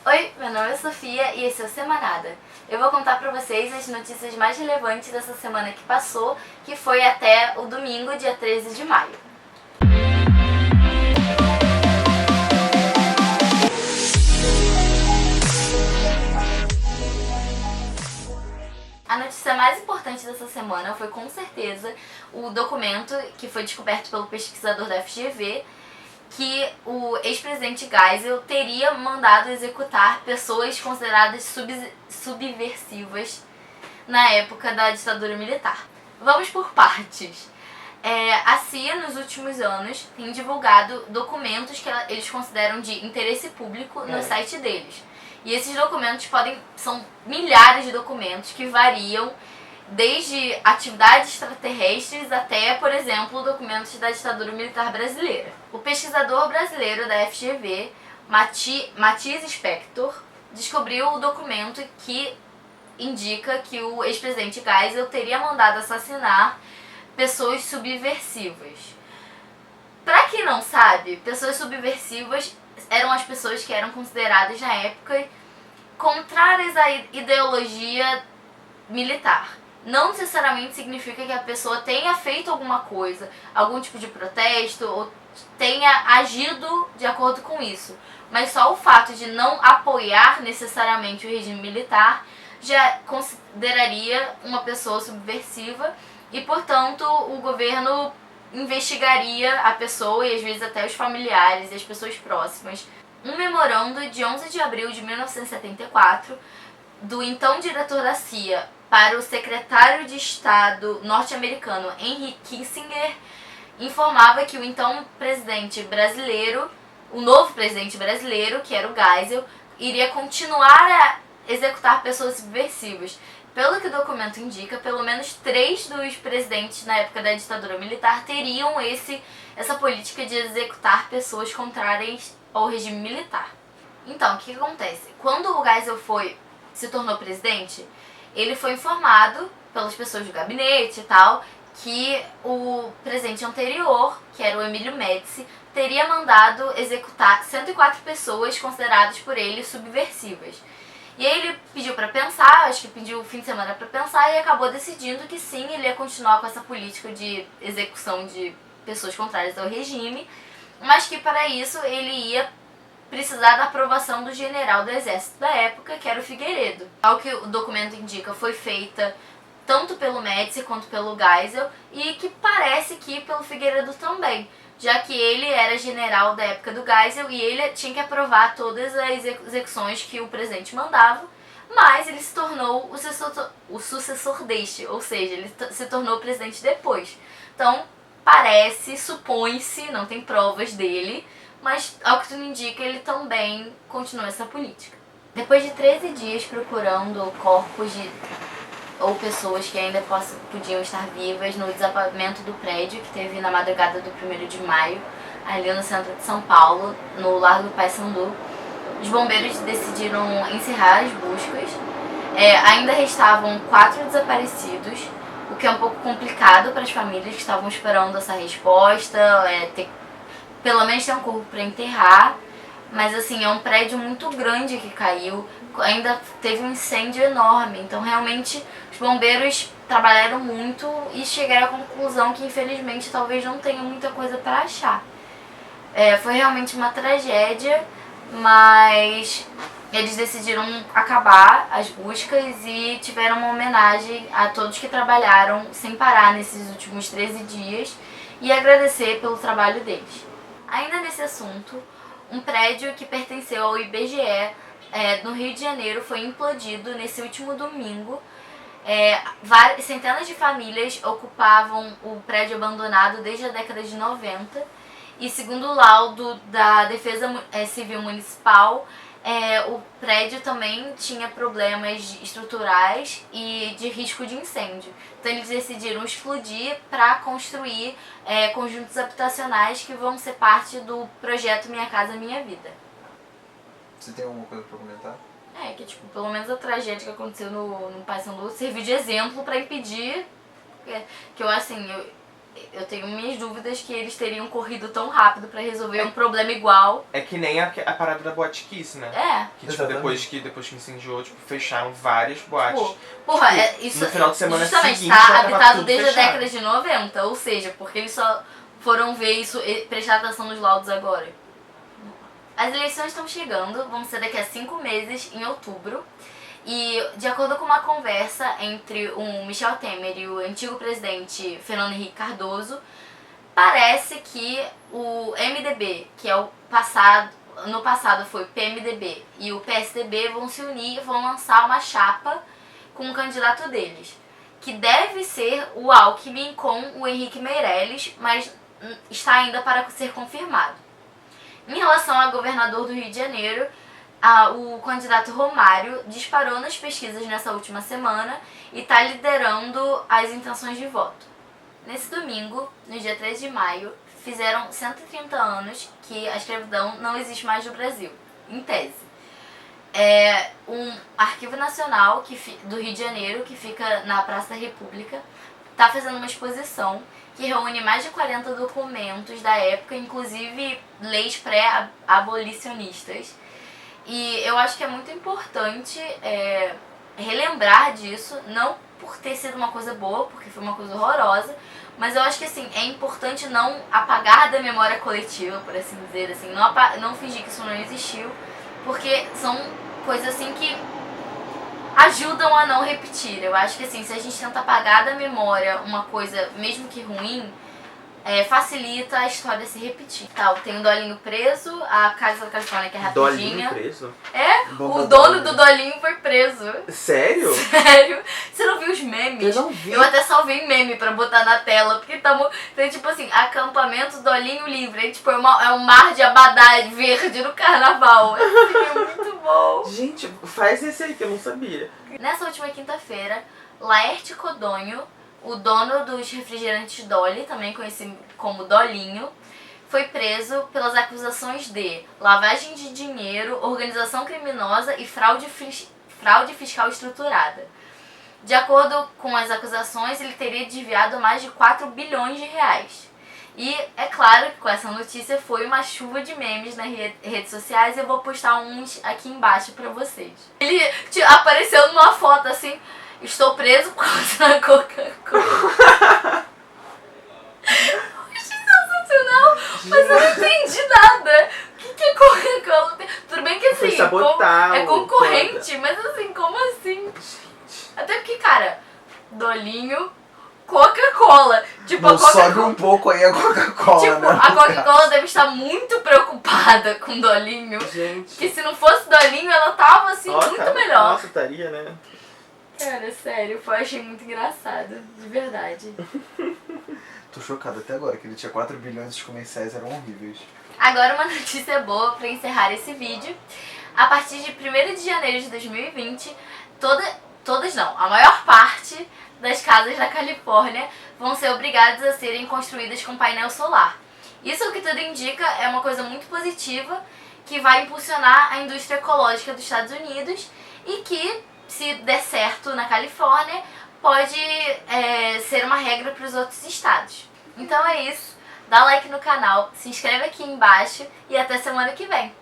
Oi, meu nome é Sofia e esse é o Semanada. Eu vou contar pra vocês as notícias mais relevantes dessa semana que passou, que foi até o domingo, dia 13 de maio. A notícia mais importante dessa semana foi, com certeza, o documento que foi descoberto pelo pesquisador da FGV, que o ex-presidente Geisel teria mandado executar pessoas consideradas subversivas na época da ditadura militar. Vamos por partes. A CIA, nos últimos anos, tem divulgado documentos que eles consideram de interesse público no site deles. E esses documentos são milhares de documentos que variam desde atividades extraterrestres até, por exemplo, documentos da ditadura militar brasileira. O pesquisador brasileiro da FGV, Mathias Spector, descobriu o documento que indica que o ex-presidente Geisel teria mandado assassinar pessoas subversivas. Para quem não sabe, pessoas subversivas eram as pessoas que eram consideradas na época contrárias à ideologia militar. Não necessariamente significa que a pessoa tenha feito alguma coisa, algum tipo de protesto, ou tenha agido de acordo com isso. Mas só o fato de não apoiar necessariamente o regime militar já consideraria uma pessoa subversiva e, portanto, o governo investigaria a pessoa e às vezes até os familiares e as pessoas próximas. Um memorando de 11 de abril de 1974 do então diretor da CIA para o secretário de Estado norte-americano Henry Kissinger informava que o então presidente brasileiro, o novo presidente brasileiro, que era o Geisel, iria continuar a executar pessoas subversivas. Pelo que o documento indica, pelo menos 3 dos presidentes na época da ditadura militar teriam essa política de executar pessoas contrárias ao regime militar. Então, o que acontece? Quando o Geisel se tornou presidente, ele foi informado pelas pessoas do gabinete e tal que o presidente anterior, que era o Emílio Médici, teria mandado executar 104 pessoas consideradas por ele subversivas. E aí ele pediu para pensar, acho que pediu o fim de semana para pensar e acabou decidindo que sim, ele ia continuar com essa política de execução de pessoas contrárias ao regime, mas que para isso ele ia precisar da aprovação do general do exército da época, que era o Figueiredo. Ao que o documento indica, foi feita tanto pelo Médici quanto pelo Geisel e que parece que pelo Figueiredo também, já que ele era general da época do Geisel e ele tinha que aprovar todas as execuções que o presidente mandava, mas ele se tornou o sucessor deste, ou seja, ele se tornou presidente depois. Então, supõe-se, não tem provas dele, mas ao que tudo indica, ele também continua essa política. Depois de 13 dias procurando corpos ou pessoas que ainda podiam estar vivas no desabamento do prédio que teve na madrugada do 1º de maio, ali no centro de São Paulo, no Largo do Paissandu, os bombeiros decidiram encerrar as buscas. Ainda restavam 4 desaparecidos, o que é um pouco complicado para as famílias que estavam esperando essa resposta, pelo menos ter um corpo para enterrar, mas assim, é um prédio muito grande que caiu, ainda teve um incêndio enorme, então realmente os bombeiros trabalharam muito e chegaram à conclusão que infelizmente talvez não tenha muita coisa para achar. Foi realmente uma tragédia, mas eles decidiram acabar as buscas e tiveram uma homenagem a todos que trabalharam sem parar nesses últimos 13 dias e agradecer pelo trabalho deles. Ainda nesse assunto, um prédio que pertenceu ao IBGE no Rio de Janeiro foi implodido nesse último domingo. Centenas de famílias ocupavam o prédio abandonado desde a década de 90 e, segundo o laudo da Defesa Civil Municipal, o prédio também tinha problemas estruturais e de risco de incêndio. Então eles decidiram explodir para construir conjuntos habitacionais que vão ser parte do projeto Minha Casa Minha Vida. Você tem alguma coisa para comentar? Pelo menos a tragédia que aconteceu no Paissandu serviu de exemplo para impedir que eu tenho minhas dúvidas que eles teriam corrido tão rápido pra resolver um problema igual. É que nem a parada da Boate Kiss, né? É. Que tipo, depois que incendiou, tipo, fecharam várias boates. Porra, Tipo, isso no final de semana justamente seguinte, tá já tava habitado tudo desde fechado. a década de 90, ou seja, porque eles só foram ver isso e prestar atenção nos laudos agora. As eleições estão chegando, vão ser daqui a 5 meses, em outubro. E, de acordo com uma conversa entre o Michel Temer e o antigo presidente Fernando Henrique Cardoso, parece que o MDB, que é o passado, no passado foi o PMDB, e o PSDB vão se unir e vão lançar uma chapa com um candidato deles, que deve ser o Alckmin com o Henrique Meirelles, mas está ainda para ser confirmado. Em relação ao governador do Rio de Janeiro, o candidato Romário disparou nas pesquisas nessa última semana e está liderando as intenções de voto. Nesse domingo, no dia 3 de maio, fizeram 130 anos que a escravidão não existe mais no Brasil, em tese. Um arquivo nacional do Rio de Janeiro, que fica na Praça da República, está fazendo uma exposição que reúne mais de 40 documentos da época, inclusive leis pré-abolicionistas. E eu acho que é muito importante relembrar disso, não por ter sido uma coisa boa, porque foi uma coisa horrorosa, mas eu acho que assim, é importante não apagar da memória coletiva, por assim dizer, assim, não fingir que isso não existiu, porque são coisas assim que ajudam a não repetir. Eu acho que assim, se a gente tenta apagar da memória uma coisa, mesmo que ruim, facilita a história se repetir. Tem o Dolinho preso, a Casa da Califórnia, que é rapidinha. Dolinho preso? O dono do Dolinho foi preso. Sério? Sério? Você não viu os memes? Eu não vi. Eu até salvei meme pra botar na tela, porque tem tipo assim, acampamento Dolinho livre. Aí, tipo, é um mar de abadá verde no carnaval. É muito bom. Gente, faz esse aí que eu não sabia. Nessa última quinta-feira, Laerte Codonho, o dono dos refrigerantes Dolly, também conhecido como Dolinho, foi preso pelas acusações de lavagem de dinheiro, organização criminosa e fraude fiscal estruturada. De acordo com as acusações, ele teria desviado mais de 4 bilhões de reais. E é claro que com essa notícia foi uma chuva de memes nas redes sociais e eu vou postar uns aqui embaixo pra vocês. Ele apareceu numa foto assim: estou preso por causa da Coca-Cola. Achei sensacional, mas eu não entendi nada. O que é Coca-Cola? Tudo bem que assim, é concorrente, mas assim, como assim? Até porque, cara, Dolinho, Coca-Cola. Tipo, não sobe um pouco aí a Coca-Cola, tipo, né? a Coca-Cola deve estar muito preocupada com Dolinho. Gente. Que se não fosse Dolinho, ela tava assim, muito cara, melhor. Nossa, estaria, né? Cara, sério, eu achei muito engraçado, de verdade. Tô chocado até agora, que ele tinha 4 bilhões de comerciais, eram horríveis. Agora uma notícia boa pra encerrar esse vídeo. A partir de 1º de janeiro de 2020, a maior parte das casas da Califórnia vão ser obrigadas a serem construídas com painel solar. Isso, o que tudo indica, é uma coisa muito positiva que vai impulsionar a indústria ecológica dos Estados Unidos e que, se der certo na Califórnia, pode ser uma regra para os outros estados. Então é isso, dá like no canal, se inscreve aqui embaixo e até semana que vem.